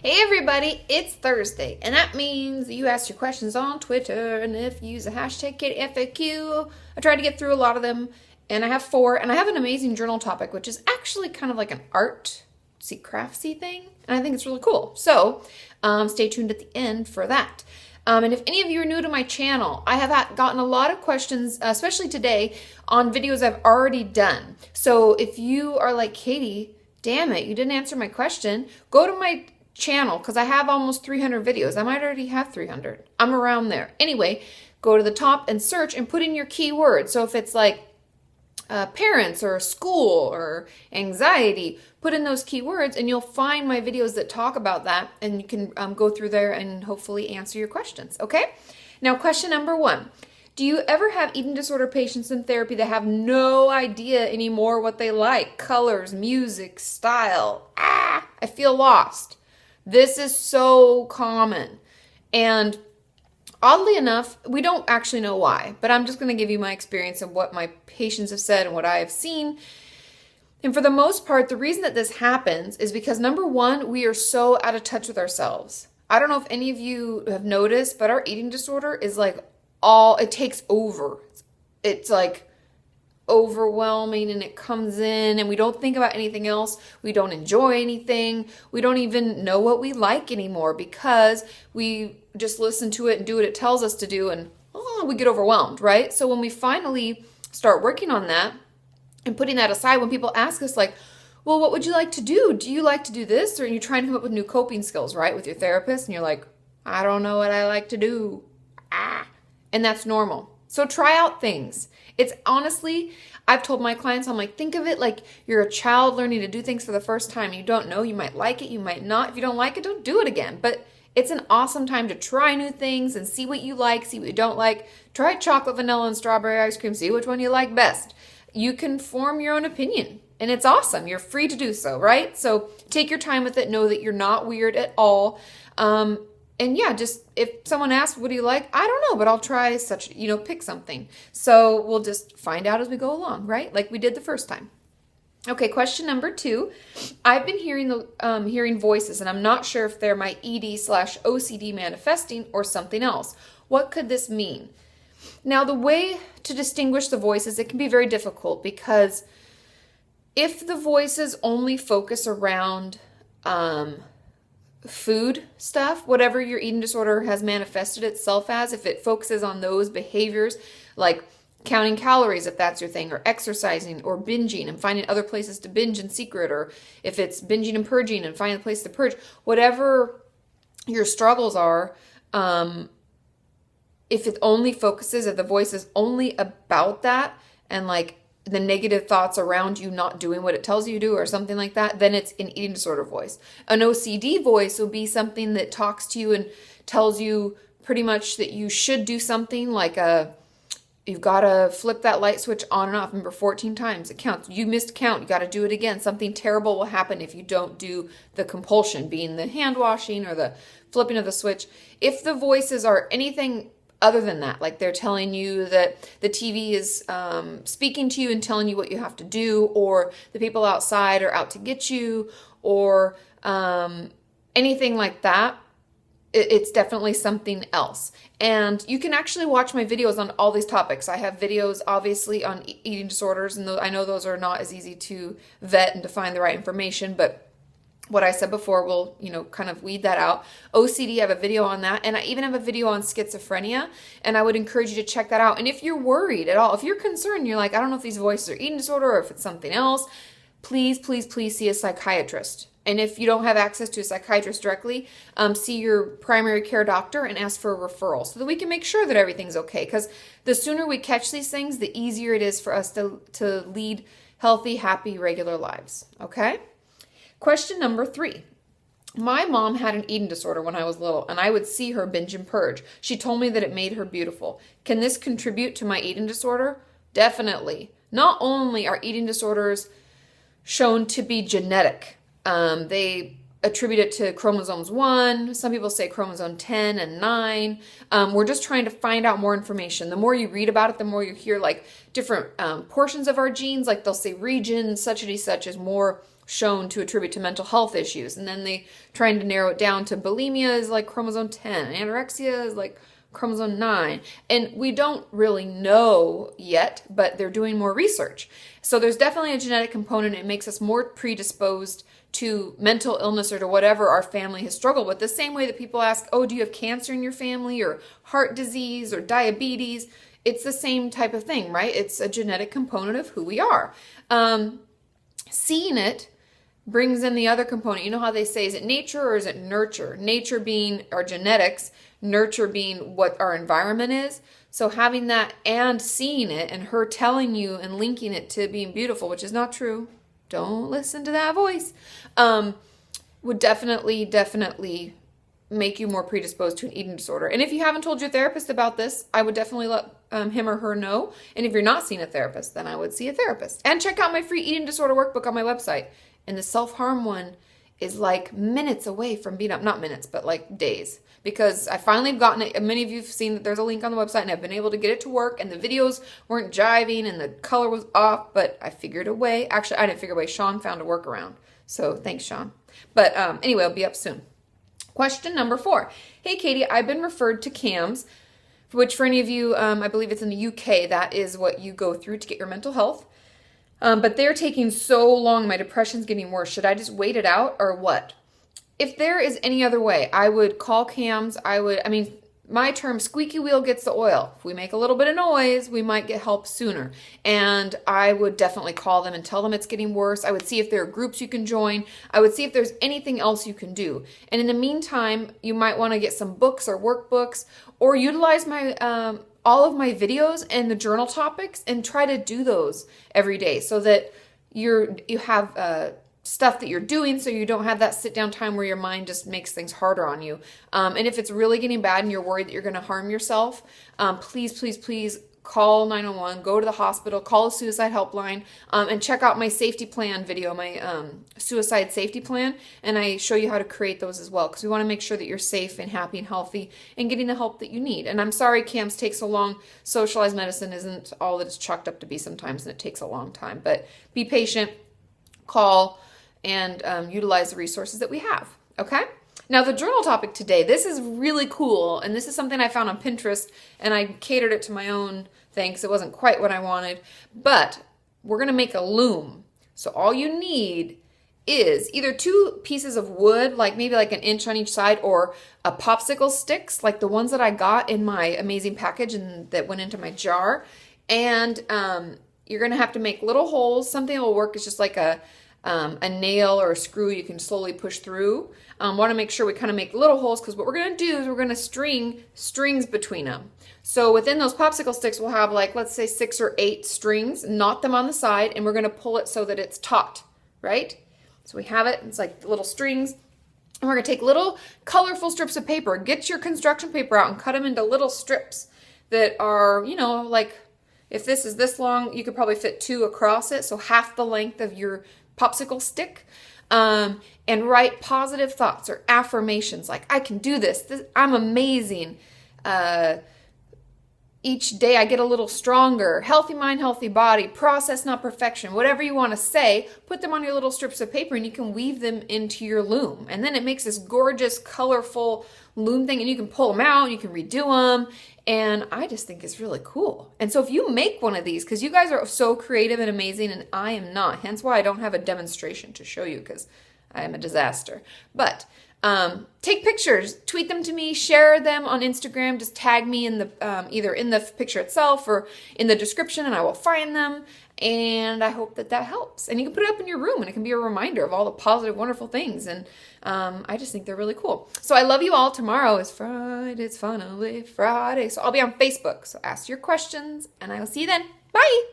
Hey everybody, it's Thursday, and that means you ask your questions on Twitter, and if you use the hashtag KFAQ, I try to get through a lot of them, and I have 4, and I have an amazing journal topic, which is actually kind of like an artsy, craftsy thing, and I think it's really cool. So, stay tuned at the end for that. And if any of you are new to my channel, I have gotten a lot of questions, especially today, on videos I've already done. So if you are like, Katie, damn it, you didn't answer my question, go to my channel because I have almost 300 videos. I might already have 300. I'm around there. Anyway, go to the top and search and put in your keywords. So if it's like parents or school or anxiety, put in those keywords and you'll find my videos that talk about that, and you can go through there and hopefully answer your questions. Okay? Now, question number 1. Do you ever have eating disorder patients in therapy that have no idea anymore what they like? Colors, music, style. I feel lost. This is so common. And oddly enough, we don't actually know why, but I'm just going to give you my experience of what my patients have said and what I have seen. And for the most part, the reason that this happens is because, number 1, we are so out of touch with ourselves. I don't know if any of you have noticed, but our eating disorder is like it takes over. It's like overwhelming, and it comes in and we don't think about anything else. We don't enjoy anything. We don't even know what we like anymore because we just listen to it and do what it tells us to do, and we get overwhelmed, right? So when we finally start working on that and putting that aside, when people ask us like, well, what would you like to do? Do you like to do this? Or you're trying to come up with new coping skills, right? With your therapist, and you're like, I don't know what I like to do. And that's normal. So try out things. It's honestly, I've told my clients, I'm like, think of it like you're a child learning to do things for the first time. You don't know, you might like it, you might not. If you don't like it, don't do it again. But it's an awesome time to try new things and see what you like, see what you don't like. Try chocolate, vanilla, and strawberry ice cream. See which one you like best. You can form your own opinion, and it's awesome. You're free to do so, right? So take your time with it. Know that you're not weird at all. And yeah, just if someone asks, what do you like? I don't know, but I'll try pick something. So we'll just find out as we go along, right? Like we did the first time. Okay, question number 2. I've been hearing voices, and I'm not sure if they're my ED/OCD manifesting or something else. What could this mean? Now, the way to distinguish the voices, it can be very difficult because if the voices only focus around food stuff, whatever your eating disorder has manifested itself as, if it focuses on those behaviors like counting calories, if that's your thing, or exercising, or binging and finding other places to binge in secret, or if it's binging and purging and finding a place to purge, whatever your struggles are, if the voice is only about that and like the negative thoughts around you not doing what it tells you to do or something like that, then it's an eating disorder voice. An OCD voice will be something that talks to you and tells you pretty much that you should do something, like you've got to flip that light switch on and off. Remember, 14 times it counts. You missed count. You got to do it again. Something terrible will happen if you don't do the compulsion, being the hand washing or the flipping of the switch. If the voices are anything other than that, like they're telling you that the TV is speaking to you and telling you what you have to do, or the people outside are out to get you, or anything like that, it's definitely something else. And you can actually watch my videos on all these topics. I have videos obviously on eating disorders, and I know those are not as easy to vet and to find the right information, but what I said before will, kind of weed that out. OCD, I have a video on that, and I even have a video on schizophrenia, and I would encourage you to check that out. And if you're worried at all, if you're concerned, you're like, I don't know if these voices are eating disorder or if it's something else, please, please, please see a psychiatrist. And if you don't have access to a psychiatrist directly, see your primary care doctor and ask for a referral so that we can make sure that everything's okay. Because the sooner we catch these things, the easier it is for us to lead healthy, happy, regular lives. Okay? Question number 3. My mom had an eating disorder when I was little, and I would see her binge and purge. She told me that it made her beautiful. Can this contribute to my eating disorder? Definitely. Not only are eating disorders shown to be genetic, they attribute it to chromosomes 1. Some people say chromosome 10 and 9. We're just trying to find out more information. The more you read about it, the more you hear like different portions of our genes, like they'll say region such and such is more shown to attribute to mental health issues. And then they trying to narrow it down to bulimia is like chromosome 10, anorexia is like chromosome 9. And we don't really know yet, but they're doing more research. So there's definitely a genetic component. It makes us more predisposed to mental illness or to whatever our family has struggled with. The same way that people ask, oh, do you have cancer in your family or heart disease or diabetes? It's the same type of thing, right? It's a genetic component of who we are. Seeing it brings in the other component. You know how they say, is it nature or is it nurture? Nature being our genetics, nurture being what our environment is. So having that and seeing it and her telling you and linking it to being beautiful, which is not true. Don't listen to that voice. Would definitely make you more predisposed to an eating disorder. And if you haven't told your therapist about this, I would definitely let him or her know. And if you're not seeing a therapist, then I would see a therapist. And check out my free eating disorder workbook on my website. And the self-harm one is like minutes away from being up. Not minutes, but like days. Because I finally have gotten it. Many of you have seen that there's a link on the website and I've been able to get it to work. And the videos weren't jiving and the color was off. But I figured a way. Actually, I didn't figure a way. Sean found a workaround. So thanks, Sean. But anyway, it'll be up soon. Question number 4. Hey, Katie, I've been referred to CAMS, which for any of you, I believe it's in the UK, that is what you go through to get your mental health. But they're taking so long. My depression's getting worse. Should I just wait it out or what? If there is any other way, I would call CAMS. My term, squeaky wheel gets the oil. If we make a little bit of noise, we might get help sooner. And I would definitely call them and tell them it's getting worse. I would see if there are groups you can join. I would see if there's anything else you can do. And in the meantime, you might want to get some books or workbooks or utilize my all of my videos and the journal topics and try to do those every day so that you have stuff that you're doing so you don't have that sit down time where your mind just makes things harder on you. And if it's really getting bad and you're worried that you're going to harm yourself, please call 911, go to the hospital, call a suicide helpline, and check out my safety plan video, my suicide safety plan. And I show you how to create those as well because we want to make sure that you're safe and happy and healthy and getting the help that you need. And I'm sorry CAMS takes so long. Socialized medicine isn't all that it's chalked up to be sometimes, and it takes a long time. But be patient, call, and utilize the resources that we have, okay? Now, the journal topic today, this is really cool, and this is something I found on Pinterest, and I catered it to my own thing because it wasn't quite what I wanted, but we're going to make a loom. So all you need is either 2 pieces of wood, like maybe like an inch on each side, or a popsicle sticks, like the ones that I got in my amazing package and that went into my jar, and you're going to have to make little holes. Something that will work is just like a nail or a screw you can slowly push through. Want to make sure we kind of make little holes because what we're going to do is we're going to string strings between them. So within those popsicle sticks, we'll have like, let's say 6 or 8 strings, knot them on the side, and we're going to pull it so that it's taut, right? So we have it. It's like little strings. And we're going to take little colorful strips of paper. Get your construction paper out and cut them into little strips that are, like if this is this long, you could probably fit 2 across it. So half the length of your popsicle stick, and write positive thoughts or affirmations like, I can do this, I'm amazing, each day I get a little stronger, healthy mind, healthy body, process, not perfection, whatever you want to say, put them on your little strips of paper and you can weave them into your loom. And then it makes this gorgeous, colorful loom thing and you can pull them out, you can redo them. And I just think it's really cool. And so if you make one of these, because you guys are so creative and amazing and I am not, hence why I don't have a demonstration to show you because I am a disaster. But take pictures, tweet them to me, share them on Instagram, just tag me in the either in the picture itself or in the description and I will find them. And I hope that helps. And you can put it up in your room and it can be a reminder of all the positive, wonderful things. And I just think they're really cool. So I love you all. Tomorrow is Friday. It's finally Friday. So I'll be on Facebook. So ask your questions and I will see you then. Bye.